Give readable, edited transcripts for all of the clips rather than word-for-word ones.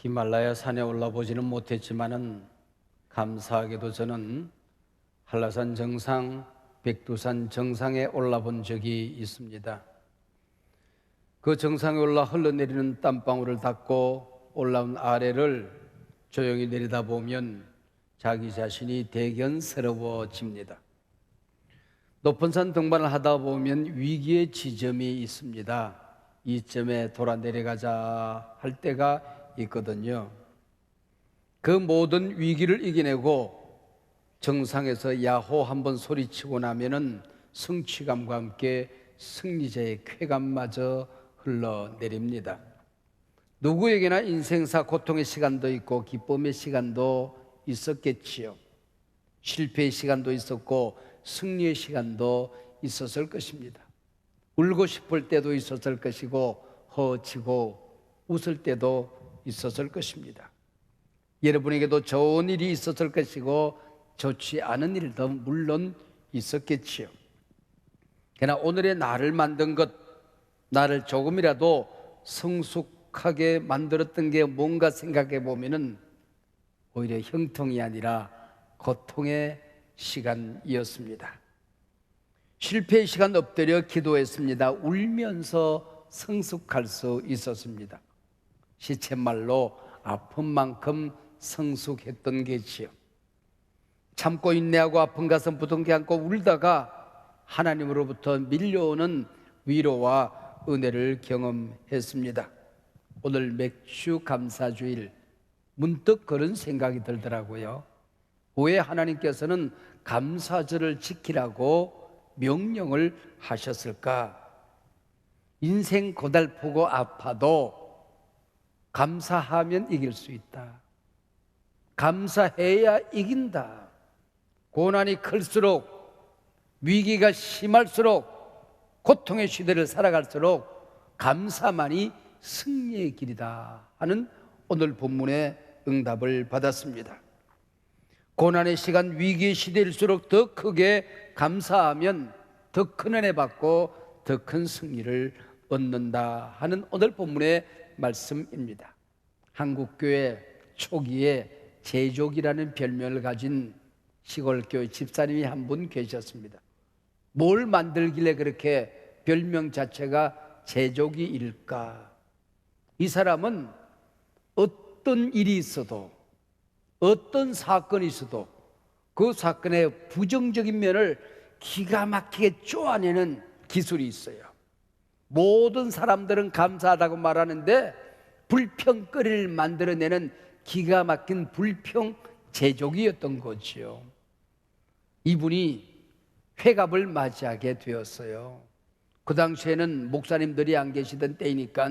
히말라야 산에 올라보지는 못했지만은 감사하게도 저는 한라산 정상, 백두산 정상에 올라본 적이 있습니다. 그 정상에 올라 흘러내리는 땀방울을 닦고 올라온 아래를 조용히 내려다보면 자기 자신이 대견스러워집니다. 높은 산 등반을 하다 보면 위기의 지점이 있습니다. 이쯤에 돌아 내려가자 할 때가 있거든요. 그 모든 위기를 이겨내고 정상에서 야호 한번 소리치고 나면은 성취감과 함께 승리자의 쾌감마저 흘러내립니다. 누구에게나 인생사 고통의 시간도 있고 기쁨의 시간도 있었겠지요. 실패의 시간도 있었고 승리의 시간도 있었을 것입니다. 울고 싶을 때도 있었을 것이고 허치고 웃을 때도 있었을 것입니다. 여러분에게도 좋은 일이 있었을 것이고 좋지 않은 일도 물론 있었겠지요. 그러나 오늘의 나를 만든 것, 나를 조금이라도 성숙하게 만들었던 게 뭔가 생각해 보면은 오히려 형통이 아니라 고통의 시간이었습니다. 실패의 시간 엎드려 기도했습니다. 울면서 성숙할 수 있었습니다. 시쳇말로 아픈 만큼 성숙했던 게지요. 참고 인내하고 아픈 가슴 부둥켜 안고 울다가 하나님으로부터 밀려오는 위로와 은혜를 경험했습니다. 오늘 맥주 감사주일 문득 그런 생각이 들더라고요. 왜 하나님께서는 감사절을 지키라고 명령을 하셨을까? 인생 고달프고 아파도 감사하면 이길 수 있다. 감사해야 이긴다. 고난이 클수록, 위기가 심할수록, 고통의 시대를 살아갈수록 감사만이 승리의 길이다 하는 오늘 본문의 응답을 받았습니다. 고난의 시간, 위기의 시대일수록 더 크게 감사하면 더 큰 은혜 받고 더 큰 승리를 얻는다 하는 오늘 본문의 말씀입니다. 한국교회 초기에 제족이라는 별명을 가진 시골교회 집사님이 한 분 계셨습니다. 뭘 만들길래 그렇게 별명 자체가 제족이일까? 이 사람은 어떤 일이 있어도, 어떤 사건이 있어도 그 사건의 부정적인 면을 기가 막히게 쪼아내는 기술이 있어요. 모든 사람들은 감사하다고 말하는데 불평거리를 만들어내는 기가 막힌 불평 제족이었던 거지요. 이분이 회갑을 맞이하게 되었어요. 그 당시에는 목사님들이 안 계시던 때이니까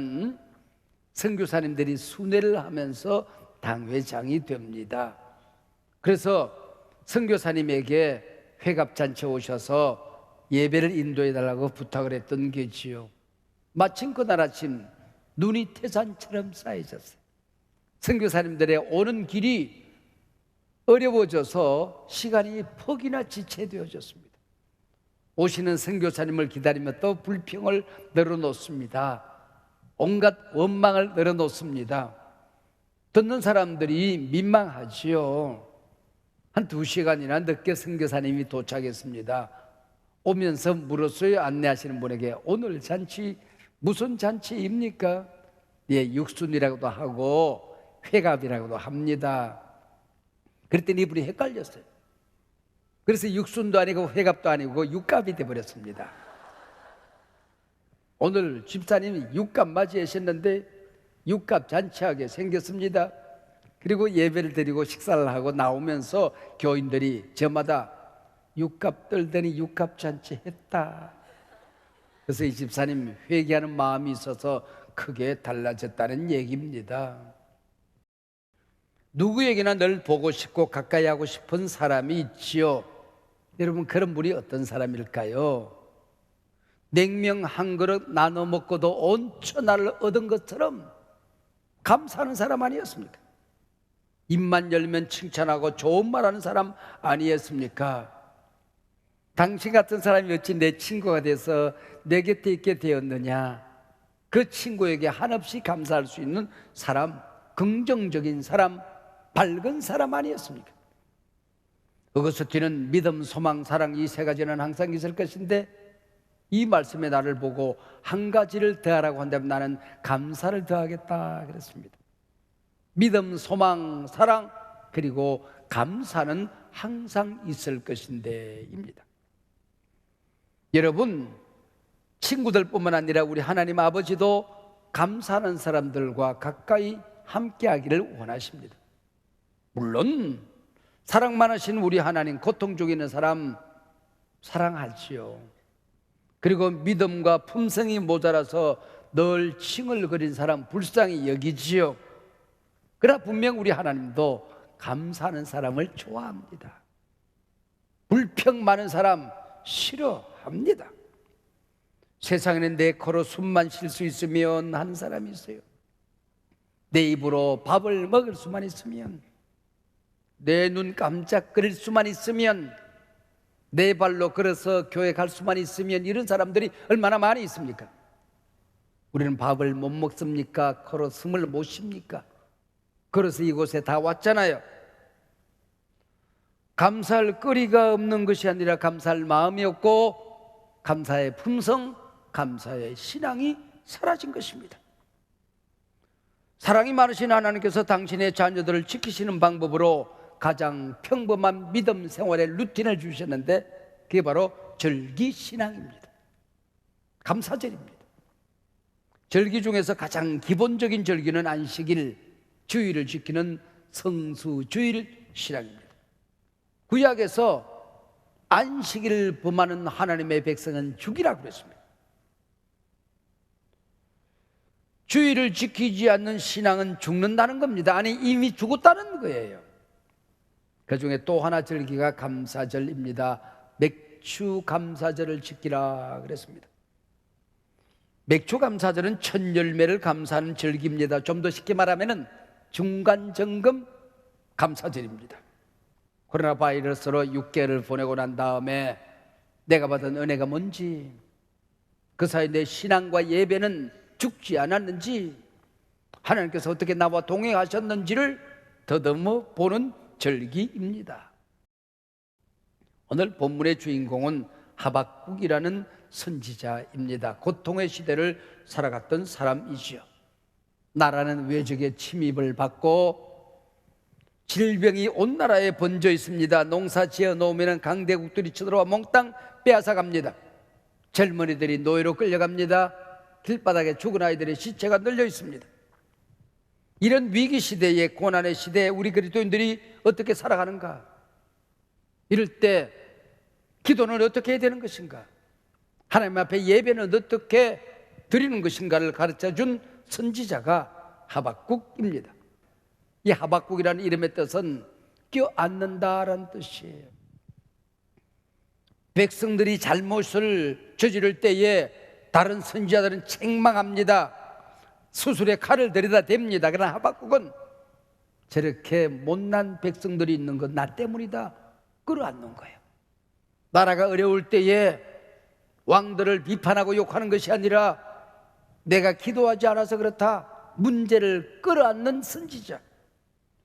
선교사님들이 순회를 하면서 당회장이 됩니다. 그래서 선교사님에게 회갑잔치에 오셔서 예배를 인도해달라고 부탁을 했던 게지요. 마침 그날 아침 눈이 태산처럼 쌓여졌어요. 선교사님들의 오는 길이 어려워져서 시간이 퍽이나 지체되어졌습니다. 오시는 선교사님을 기다리며 또 불평을 늘어놓습니다. 온갖 원망을 늘어놓습니다. 듣는 사람들이 민망하지요. 한 2시간이나 늦게 선교사님이 도착했습니다. 오면서 물었어요. 안내하시는 분에게 오늘 잔치 무슨 잔치입니까? 예, 육순이라고도 하고 회갑이라고도 합니다. 그랬더니 이분이 헷갈렸어요. 그래서 육순도 아니고 회갑도 아니고 육갑이 되어버렸습니다. 오늘 집사님이 육갑 맞이하셨는데 육갑 잔치하게 생겼습니다. 그리고 예배를 드리고 식사를 하고 나오면서 교인들이 저마다 육갑 떨더니 육갑 잔치 했다. 그래서 이 집사님 회개하는 마음이 있어서 크게 달라졌다는 얘기입니다. 누구에게나 늘 보고 싶고 가까이 하고 싶은 사람이 있지요. 여러분, 그런 분이 어떤 사람일까요? 냉면 한 그릇 나눠 먹고도 온 천하를 얻은 것처럼 감사하는 사람 아니었습니까? 입만 열면 칭찬하고 좋은 말하는 사람 아니었습니까? 당신 같은 사람이 어찌 내 친구가 돼서 내 곁에 있게 되었느냐? 그 친구에게 한없이 감사할 수 있는 사람 긍정적인 사람, 밝은 사람 아니었습니까? 어거스틴은 믿음, 소망, 사랑 이 세 가지는 항상 있을 것인데 이 말씀에 나를 보고 한 가지를 더하라고 한다면 나는 감사를 더하겠다 그랬습니다. 믿음, 소망, 사랑 그리고 감사는 항상 있을 것인데 입니다. 여러분, 친구들뿐만 아니라 우리 하나님 아버지도 감사하는 사람들과 가까이 함께하기를 원하십니다. 물론 사랑 많으신 우리 하나님, 고통 중에 있는 사람 사랑하지요. 그리고 믿음과 품성이 모자라서 늘 칭얼거린 사람 불쌍히 여기지요. 그러나 분명 우리 하나님도 감사하는 사람을 좋아합니다. 불평 많은 사람 싫어합니다. 세상에는 내 코로 숨만 쉴 수 있으면 하는 사람이 있어요. 내 입으로 밥을 먹을 수만 있으면, 내 눈 깜짝거릴 수만 있으면, 내 발로 걸어서 교회 갈 수만 있으면, 이런 사람들이 얼마나 많이 있습니까? 우리는 밥을 못 먹습니까? 코로 숨을 못 쉽니까? 그래서 이곳에 다 왔잖아요. 감사할 거리가 없는 것이 아니라 감사할 마음이 없고 감사의 품성, 감사의 신앙이 사라진 것입니다. 사랑이 많으신 하나님께서 당신의 자녀들을 지키시는 방법으로 가장 평범한 믿음 생활의 루틴을 주셨는데 그게 바로 절기신앙입니다. 감사절입니다. 절기 중에서 가장 기본적인 절기는 안식일, 주일을 지키는 성수주일 신앙입니다. 구약에서 안식일을 범하는 하나님의 백성은 죽이라고 그랬습니다. 주일을 지키지 않는 신앙은 죽는다는 겁니다. 아니, 이미 죽었다는 거예요. 그 중에 또 하나 절기가 감사절입니다. 맥주 감사절을 지키라 그랬습니다. 맥주 감사절은 첫 열매를 감사하는 절기입니다. 좀 더 쉽게 말하면 중간점검 감사절입니다. 코로나 바이러스로 6개월을 보내고 난 다음에 내가 받은 은혜가 뭔지, 그 사이 내 신앙과 예배는 죽지 않았는지, 하나님께서 어떻게 나와 동행하셨는지를 더듬어 보는 절기입니다. 오늘 본문의 주인공은 하박국이라는 선지자입니다. 고통의 시대를 살아갔던 사람이지요. 나라는 외적의 침입을 받고 질병이 온 나라에 번져 있습니다. 농사 지어 놓으면 강대국들이 쳐들어와 몽땅 빼앗아 갑니다. 젊은이들이 노예로 끌려갑니다. 길바닥에 죽은 아이들의 시체가 널려 있습니다. 이런 위기 시대에, 고난의 시대에 우리 그리스도인들이 어떻게 살아가는가? 이럴 때 기도는 어떻게 해야 되는 것인가? 하나님 앞에 예배는 어떻게 드리는 것인가를 가르쳐준 선지자가 하박국입니다. 이 하박국이라는 이름의 뜻은 껴안는다라는 뜻이에요. 백성들이 잘못을 저지를 때에 다른 선지자들은 책망합니다. 수술에 칼을 들이다 댑니다. 그러나 하박국은 저렇게 못난 백성들이 있는 건 나 때문이다 끌어안는 거예요. 나라가 어려울 때에 왕들을 비판하고 욕하는 것이 아니라 내가 기도하지 않아서 그렇다, 문제를 끌어안는 선지자.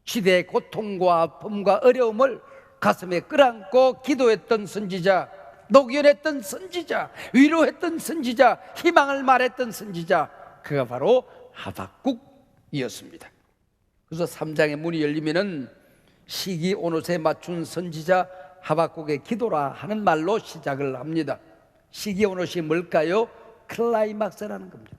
시대의 고통과 아픔과 어려움을 가슴에 끌어안고 기도했던 선지자, 녹연했던 선지자, 위로했던 선지자, 희망을 말했던 선지자, 그가 바로 하박국이었습니다. 그래서 3장의 문이 열리면은 시기 온옷에 맞춘 선지자 하박국의 기도라 하는 말로 시작을 합니다. 시기 온옷이 뭘까요? 클라이막스라는 겁니다.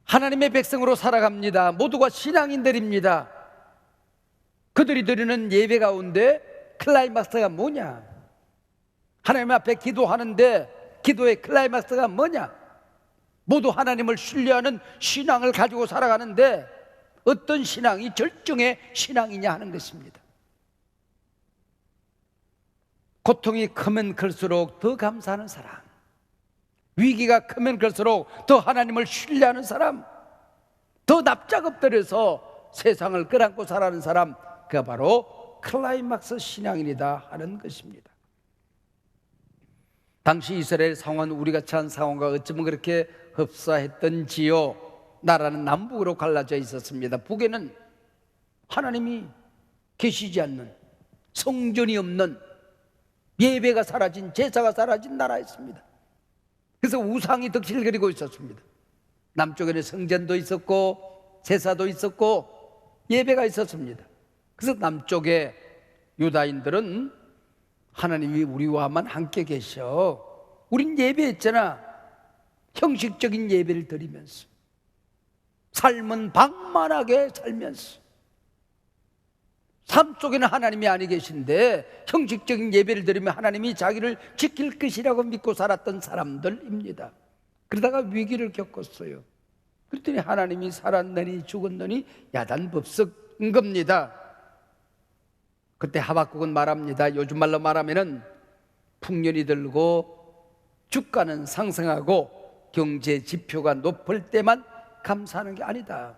하나님의 백성으로 살아갑니다. 모두가 신앙인들입니다. 그들이 드리는 예배 가운데 클라이막스가 뭐냐? 하나님 앞에 기도하는데 기도의 클라이막스가 뭐냐? 모두 하나님을 신뢰하는 신앙을 가지고 살아가는데 어떤 신앙이 절정의 신앙이냐 하는 것입니다. 고통이 크면 클수록 더 감사하는 사람, 위기가 크면 클수록 더 하나님을 신뢰하는 사람, 더 납작 엎드려서 세상을 끌어안고 살아가는 사람, 그가 바로 클라이막스 신앙인이다 하는 것입니다. 당시 이스라엘 상황은 우리가 처한 상황과 어쩌면 그렇게 흡사했던지요. 나라는 남북으로 갈라져 있었습니다. 북에는 하나님이 계시지 않는, 성전이 없는, 예배가 사라진, 제사가 사라진 나라였습니다. 그래서 우상이 덕실을 그리고 있었습니다. 남쪽에는 성전도 있었고 제사도 있었고 예배가 있었습니다. 그래서 남쪽의 유다인들은 하나님이 우리와만 함께 계셔, 우린 예배했잖아, 형식적인 예배를 드리면서, 삶은 방만하게 살면서, 삶 속에는 하나님이 아니 계신데 형식적인 예배를 드리면 하나님이 자기를 지킬 것이라고 믿고 살았던 사람들입니다. 그러다가 위기를 겪었어요. 그랬더니 하나님이 살았느니 죽었느니 야단법석인 겁니다. 그때 하박국은 말합니다. 요즘 말로 말하면은 풍년이 들고 주가는 상승하고 경제 지표가 높을 때만 감사하는 게 아니다.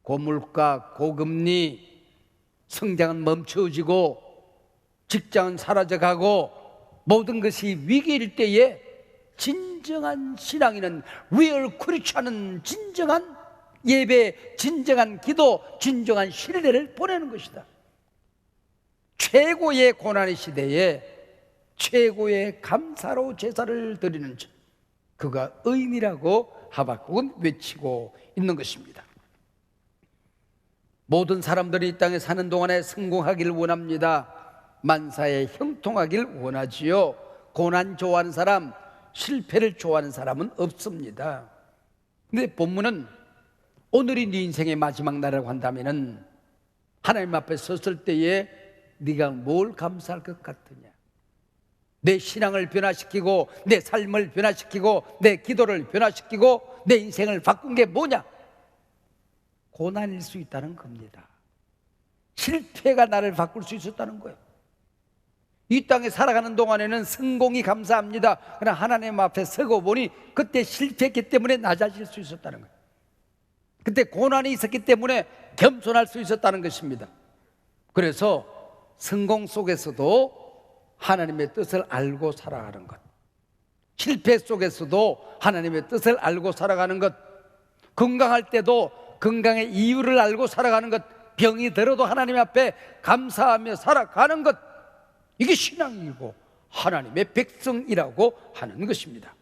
고물가, 고금리, 성장은 멈춰지고 직장은 사라져가고 모든 것이 위기일 때에 진정한 신앙인은 리얼 크리스찬은 진정한 예배, 진정한 기도, 진정한 신뢰를 보내는 것이다. 최고의 고난의 시대에 최고의 감사로 제사를 드리는 자, 그가 의인이라고 하박국은 외치고 있는 것입니다. 모든 사람들이 이 땅에 사는 동안에 성공하기를 원합니다. 만사에 형통하길 원하지요. 고난 좋아하는 사람, 실패를 좋아하는 사람은 없습니다. 근데 본문은 오늘이 네 인생의 마지막 날이라고 한다면은 하나님 앞에 섰을 때에 네가 뭘 감사할 것 같으냐? 내 신앙을 변화시키고 내 삶을 변화시키고 내 기도를 변화시키고 내 인생을 바꾼 게 뭐냐? 고난일 수 있다는 겁니다. 실패가 나를 바꿀 수 있었다는 거예요. 이 땅에 살아가는 동안에는 성공이 감사합니다. 그러나 하나님 앞에 서고 보니 그때 실패했기 때문에 낮아질 수 있었다는 거예요. 그때 고난이 있었기 때문에 겸손할 수 있었다는 것입니다. 그래서 성공 속에서도 하나님의 뜻을 알고 살아가는 것, 실패 속에서도 하나님의 뜻을 알고 살아가는 것, 건강할 때도 건강의 이유를 알고 살아가는 것, 병이 들어도 하나님 앞에 감사하며 살아가는 것, 이게 신앙이고 하나님의 백성이라고 하는 것입니다.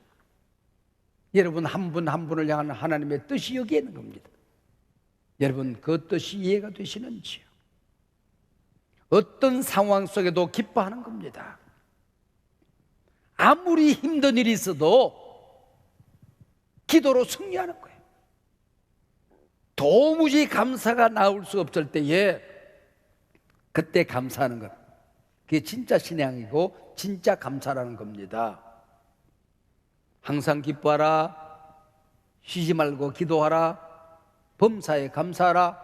여러분 한 분 한 분을 향한 하나님의 뜻이 여기에 있는 겁니다. 여러분 그 뜻이 이해가 되시는지요? 어떤 상황 속에도 기뻐하는 겁니다. 아무리 힘든 일이 있어도 기도로 승리하는 거예요. 도무지 감사가 나올 수 없을 때에 그때 감사하는 것, 그게 진짜 신앙이고 진짜 감사라는 겁니다. 항상 기뻐하라, 쉬지 말고 기도하라, 범사에 감사하라,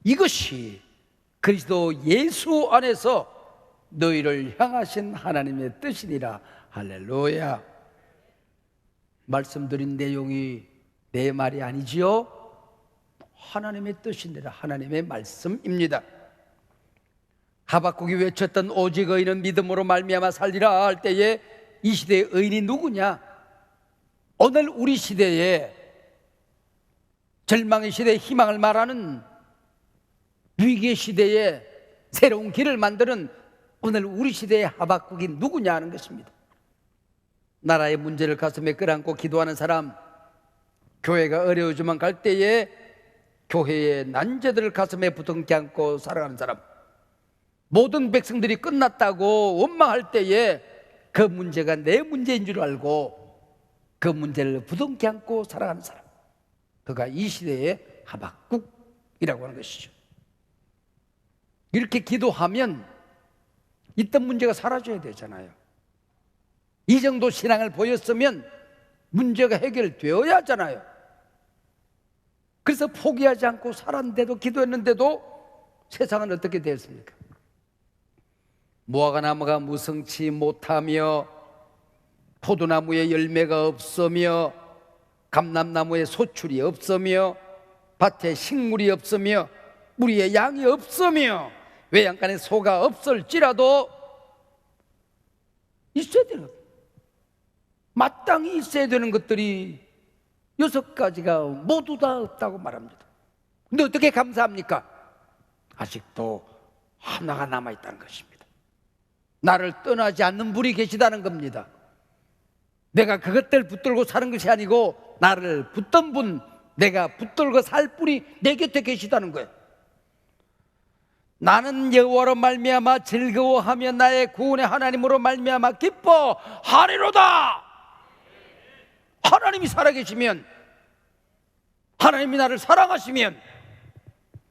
이것이 그리스도 예수 안에서 너희를 향하신 하나님의 뜻이니라. 할렐루야. 말씀드린 내용이 내 말이 아니지요? 하나님의 뜻이니라, 하나님의 말씀입니다. 하박국이 외쳤던 오직 의인은 믿음으로 말미암아 살리라 할 때에 이 시대의 의인이 누구냐? 오늘 우리 시대에 절망의 시대에 희망을 말하는, 위기의 시대에 새로운 길을 만드는 오늘 우리 시대의 하박국이 누구냐 하는 것입니다. 나라의 문제를 가슴에 끌안고 기도하는 사람, 교회가 어려워지만 갈 때에 교회의 난제들을 가슴에 부둥켜 안고 살아가는 사람, 모든 백성들이 끝났다고 원망할 때에 그 문제가 내 문제인 줄 알고 그 문제를 부둥켜 안고 살아가는 사람, 그가 이 시대의 하박국이라고 하는 것이죠. 이렇게 기도하면 있던 문제가 사라져야 되잖아요. 이 정도 신앙을 보였으면 문제가 해결되어야 하잖아요. 그래서 포기하지 않고 살았는데도, 기도했는데도 세상은 어떻게 되었습니까? 무화과 나무가 무성치 못하며, 포도나무에 열매가 없으며, 감람나무에 소출이 없으며, 밭에 식물이 없으며, 무리에 양이 없으며, 외양간에 소가 없을지라도 있어야 되는, 마땅히 있어야 되는 것들이 6가지가 모두 다 없다고 말합니다. 근데 어떻게 감사합니까? 아직도 하나가 남아있다는 것입니다. 나를 떠나지 않는 분이 계시다는 겁니다. 내가 그것들 붙들고 사는 것이 아니고 나를 붙던 분, 내가 붙들고 살 분이 내 곁에 계시다는 거예요. 나는 여호와로 말미암아 즐거워하며 나의 구원의 하나님으로 말미암아 기뻐하리로다. 하나님이 살아계시면, 하나님이 나를 사랑하시면,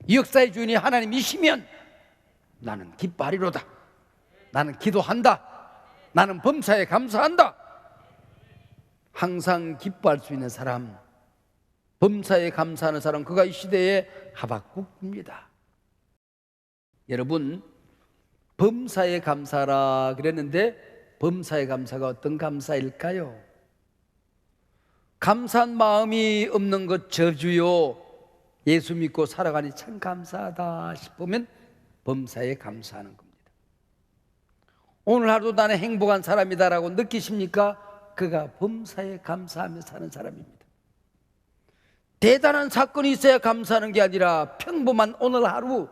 이 역사의 주인이 하나님이시면 나는 기뻐하리로다. 나는 기도한다. 나는 범사에 감사한다. 항상 기뻐할 수 있는 사람, 범사에 감사하는 사람, 그가 이 시대의 하박국입니다. 여러분, 범사에 감사라 그랬는데 범사에 감사가 어떤 감사일까요? 감사한 마음이 없는 것 저주요. 예수 믿고 살아가니 참 감사하다 싶으면 범사에 감사하는 겁니다. 오늘 하루 나는 행복한 사람이다라고 느끼십니까? 그가 범사에 감사하며 사는 사람입니다. 대단한 사건이 있어야 감사하는 게 아니라 평범한 오늘 하루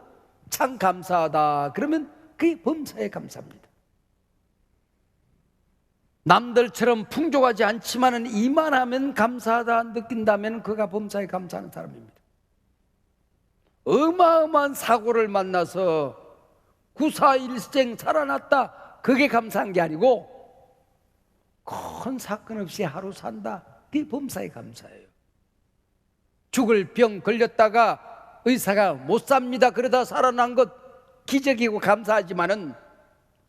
참 감사하다 그러면 그게 범사에 감사합니다. 남들처럼 풍족하지 않지만은 이만하면 감사하다 느낀다면 그가 범사에 감사하는 사람입니다. 어마어마한 사고를 만나서 구사일생 살아났다, 그게 감사한 게 아니고 큰 사건 없이 하루 산다, 그게 범사에 감사해요. 죽을 병 걸렸다가 의사가 못 삽니다 그러다 살아난 것 기적이고 감사하지만은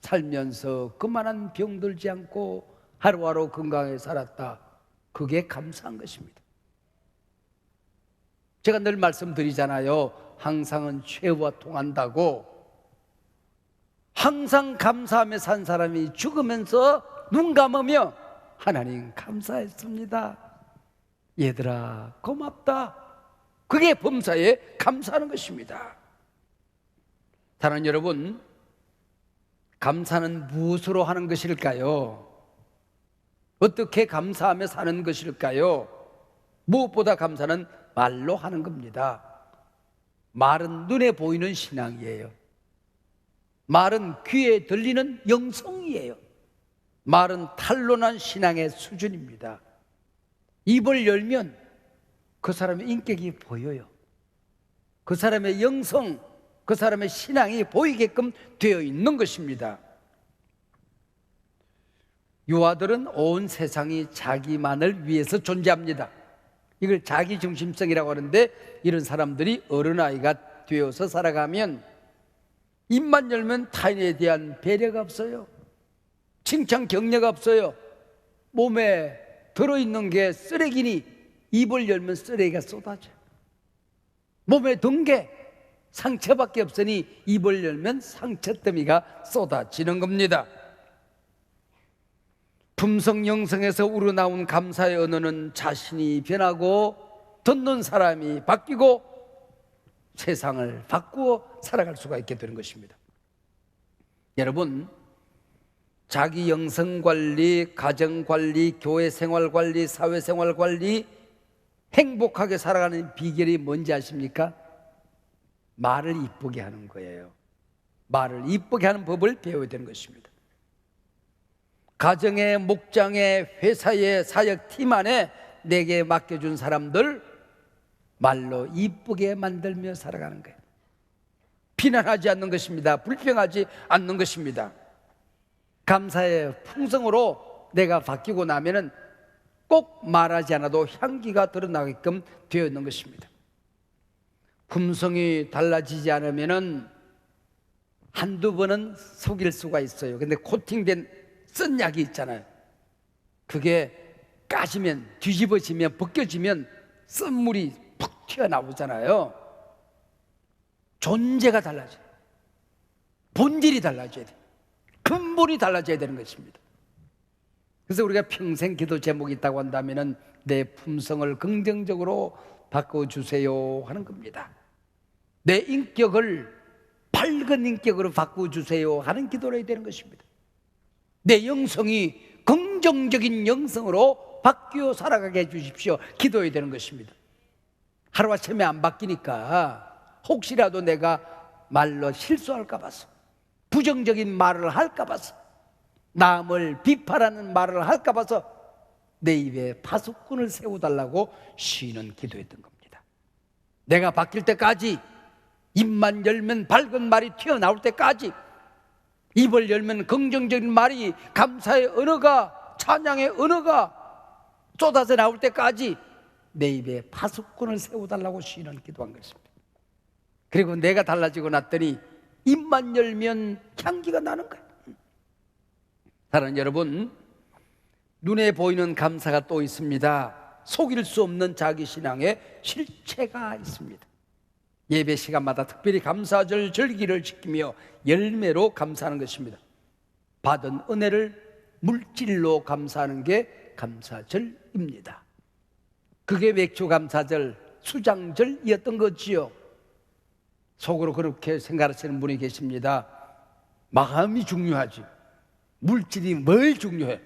살면서 그만한 병 들지 않고 하루하루 건강하게 살았다, 그게 감사한 것입니다. 제가 늘 말씀드리잖아요. 항상은 최후와 통한다고. 항상 감사하며 산 사람이 죽으면서 눈 감으며 하나님 감사했습니다, 얘들아 고맙다, 그게 범사에 감사하는 것입니다. 사랑하는 여러분, 감사는 무엇으로 하는 것일까요? 어떻게 감사하며 사는 것일까요? 무엇보다 감사는 말로 하는 겁니다. 말은 눈에 보이는 신앙이에요. 말은 귀에 들리는 영성이에요. 말은 탄론한 신앙의 수준입니다. 입을 열면 그 사람의 인격이 보여요. 그 사람의 영성, 그 사람의 신앙이 보이게끔 되어 있는 것입니다. 유아들은 온 세상이 자기만을 위해서 존재합니다. 이걸 자기중심성이라고 하는데, 이런 사람들이 어른아이가 되어서 살아가면 입만 열면 타인에 대한 배려가 없어요. 칭찬 격려가 없어요. 몸에 들어있는 게 쓰레기니 입을 열면 쓰레기가 쏟아져요. 몸에 든 게 상처밖에 없으니 입을 열면 상처더미가 쏟아지는 겁니다. 품성영성에서 우러나온 감사의 언어는 자신이 변하고 듣는 사람이 바뀌고 세상을 바꾸어 살아갈 수가 있게 되는 것입니다. 여러분, 자기 영성관리, 가정관리, 교회생활관리, 사회생활관리, 행복하게 살아가는 비결이 뭔지 아십니까? 말을 이쁘게 하는 거예요. 말을 이쁘게 하는 법을 배워야 되는 것입니다. 가정에, 목장에, 회사에, 사역팀 안에 내게 맡겨준 사람들 말로 이쁘게 만들며 살아가는 거예요. 비난하지 않는 것입니다. 불평하지 않는 것입니다. 감사의 풍성으로 내가 바뀌고 나면은 꼭 말하지 않아도 향기가 드러나게끔 되어 있는 것입니다. 품성이 달라지지 않으면은 한두 번은 속일 수가 있어요. 근데 코팅된 쓴 약이 있잖아요. 그게 까지면, 뒤집어지면, 벗겨지면 쓴물이 푹 튀어나오잖아요. 존재가 달라져요. 본질이 달라져야 돼요. 근본이 달라져야 되는 것입니다. 그래서 우리가 평생 기도 제목이 있다고 한다면 내 품성을 긍정적으로 바꿔주세요 하는 겁니다. 내 인격을 밝은 인격으로 바꿔주세요 하는 기도를 해야 되는 것입니다. 내 영성이 긍정적인 영성으로 바뀌어 살아가게 해주십시오. 기도해야 되는 것입니다. 하루아침에 안 바뀌니까 혹시라도 내가 말로 실수할까 봐서, 부정적인 말을 할까 봐서, 남을 비판하는 말을 할까 봐서 내 입에 파수꾼을 세워달라고 쉬는 기도했던 겁니다. 내가 바뀔 때까지, 입만 열면 밝은 말이 튀어나올 때까지, 입을 열면 긍정적인 말이, 감사의 언어가, 찬양의 언어가 쏟아져 나올 때까지 내 입에 파수꾼을 세워달라고 쉬는 기도한 것입니다. 그리고 내가 달라지고 났더니 입만 열면 향기가 나는 거예요. 사랑하는 여러분, 눈에 보이는 감사가 또 있습니다. 속일 수 없는 자기 신앙의 실체가 있습니다. 예배 시간마다 특별히 감사절 절기를 지키며 열매로 감사하는 것입니다. 받은 은혜를 물질로 감사하는 게 감사절입니다. 그게 맥주 감사절, 수장절이었던 거지요. 속으로 그렇게 생각하시는 분이 계십니다. 마음이 중요하지, 물질이 뭘 중요해?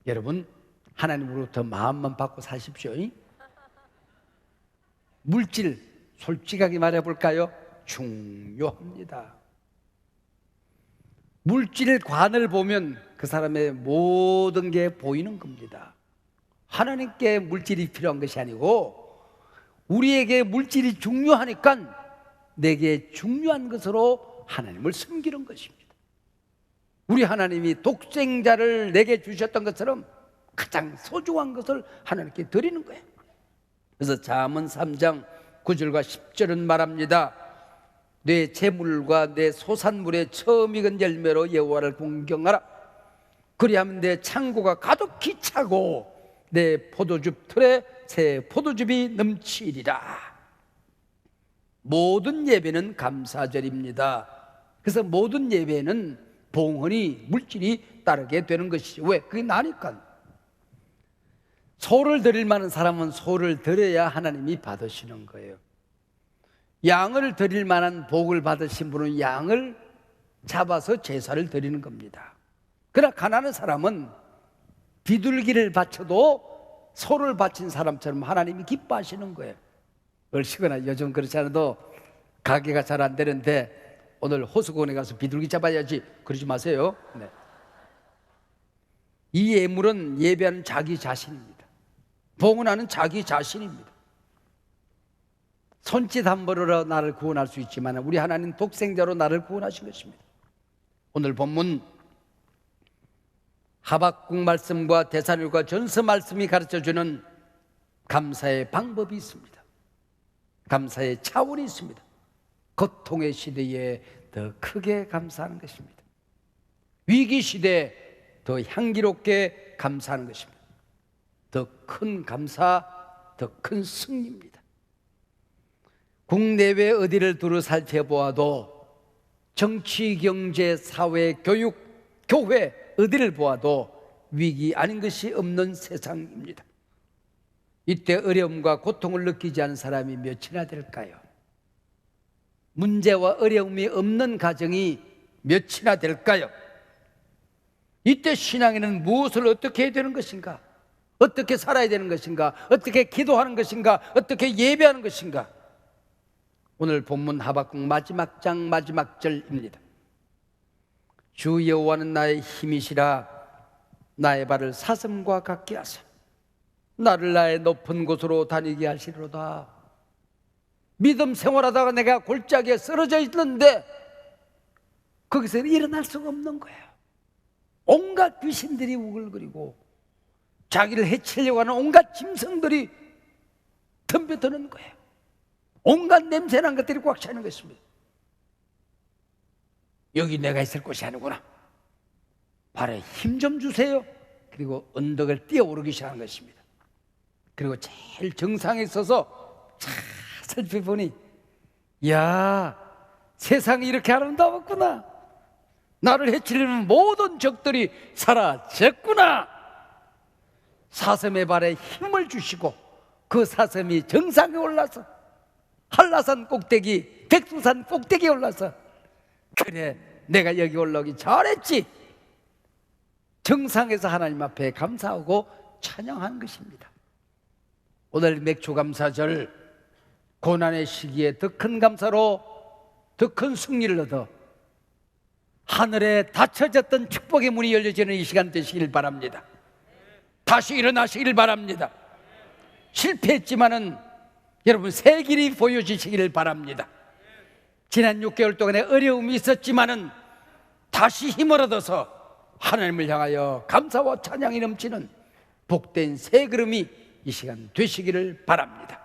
여러분, 하나님으로부터 마음만 받고 사십시오. 물질, 솔직하게 말해볼까요? 중요합니다. 물질관을 보면 그 사람의 모든 게 보이는 겁니다. 하나님께 물질이 필요한 것이 아니고 우리에게 물질이 중요하니까 내게 중요한 것으로 하나님을 섬기는 것입니다. 우리 하나님이 독생자를 내게 주셨던 것처럼 가장 소중한 것을 하나님께 드리는 거예요. 그래서 잠언 3장 9절과 10절은 말합니다. 내 재물과 내 소산물의 처음 익은 열매로 여호와를 공경하라. 그리하면 내 창고가 가득히 차고 내 포도즙 틀에 새 포도즙이 넘치리라. 모든 예배는 감사절입니다. 그래서 모든 예배는 봉헌이, 물질이 따르게 되는 것이죠. 왜? 그게 나니까. 소를 드릴 만한 사람은 소를 드려야 하나님이 받으시는 거예요. 양을 드릴 만한 복을 받으신 분은 양을 잡아서 제사를 드리는 겁니다. 그러나 가난한 사람은 비둘기를 바쳐도 소를 바친 사람처럼 하나님이 기뻐하시는 거예요. 얼씨구나, 요즘 그렇지 않아도 가게가 잘 안 되는데 오늘 호수공원에 가서 비둘기 잡아야지, 그러지 마세요. 네. 이 예물은 예배하는 자기 자신입니다. 봉헌하는 자기 자신입니다. 손짓 한 번으로 나를 구원할 수 있지만 우리 하나님 독생자로 나를 구원하신 것입니다. 오늘 본문 하박국 말씀과 데살로니가 전서 말씀이 가르쳐주는 감사의 방법이 있습니다. 감사의 차원이 있습니다. 고통의 시대에 더 크게 감사하는 것입니다. 위기 시대에 더 향기롭게 감사하는 것입니다. 더 큰 감사, 더 큰 승리입니다. 국내외 어디를 두루 살펴보아도 정치, 경제, 사회, 교육, 교회 어디를 보아도 위기 아닌 것이 없는 세상입니다. 이때 어려움과 고통을 느끼지 않은 사람이 몇이나 될까요? 문제와 어려움이 없는 가정이 몇이나 될까요? 이때 신앙에는 무엇을 어떻게 해야 되는 것인가? 어떻게 살아야 되는 것인가? 어떻게 기도하는 것인가? 어떻게 예배하는 것인가? 오늘 본문 하박국 마지막 장 마지막 절입니다. 주 여호와는 나의 힘이시라. 나의 발을 사슴과 같게 하사 나를 나의 높은 곳으로 다니게 하시리로다. 믿음 생활하다가 내가 골짜기에 쓰러져 있는데 거기서 일어날 수가 없는 거예요. 온갖 귀신들이 우글거리고 자기를 해치려고 하는 온갖 짐승들이 덤벼드는 거예요. 온갖 냄새난 것들이 꽉 차는 것입니다. 여기 내가 있을 곳이 아니구나. 발에 힘 좀 주세요. 그리고 언덕을 뛰어오르기 시작한 것입니다. 그리고 제일 정상에 서서 차 살펴보니, 야, 세상이 이렇게 아름다웠구나. 나를 해치려는 모든 적들이 사라졌구나. 사슴의 발에 힘을 주시고 그 사슴이 정상에 올라서 한라산 꼭대기, 백두산 꼭대기에 올라서, 그래, 내가 여기 올라오기 잘했지. 정상에서 하나님 앞에 감사하고 찬양하는 것입니다. 오늘 맥주감사절 고난의 시기에 더 큰 감사로 더 큰 승리를 얻어 하늘에 닫혀졌던 축복의 문이 열려지는 이 시간 되시길 바랍니다. 다시 일어나시길 바랍니다. 실패했지만은 여러분 새 길이 보여주시기를 바랍니다. 지난 6개월 동안에 어려움이 있었지만은 다시 힘을 얻어서 하나님을 향하여 감사와 찬양이 넘치는 복된 새 걸음이 이 시간 되시기를 바랍니다.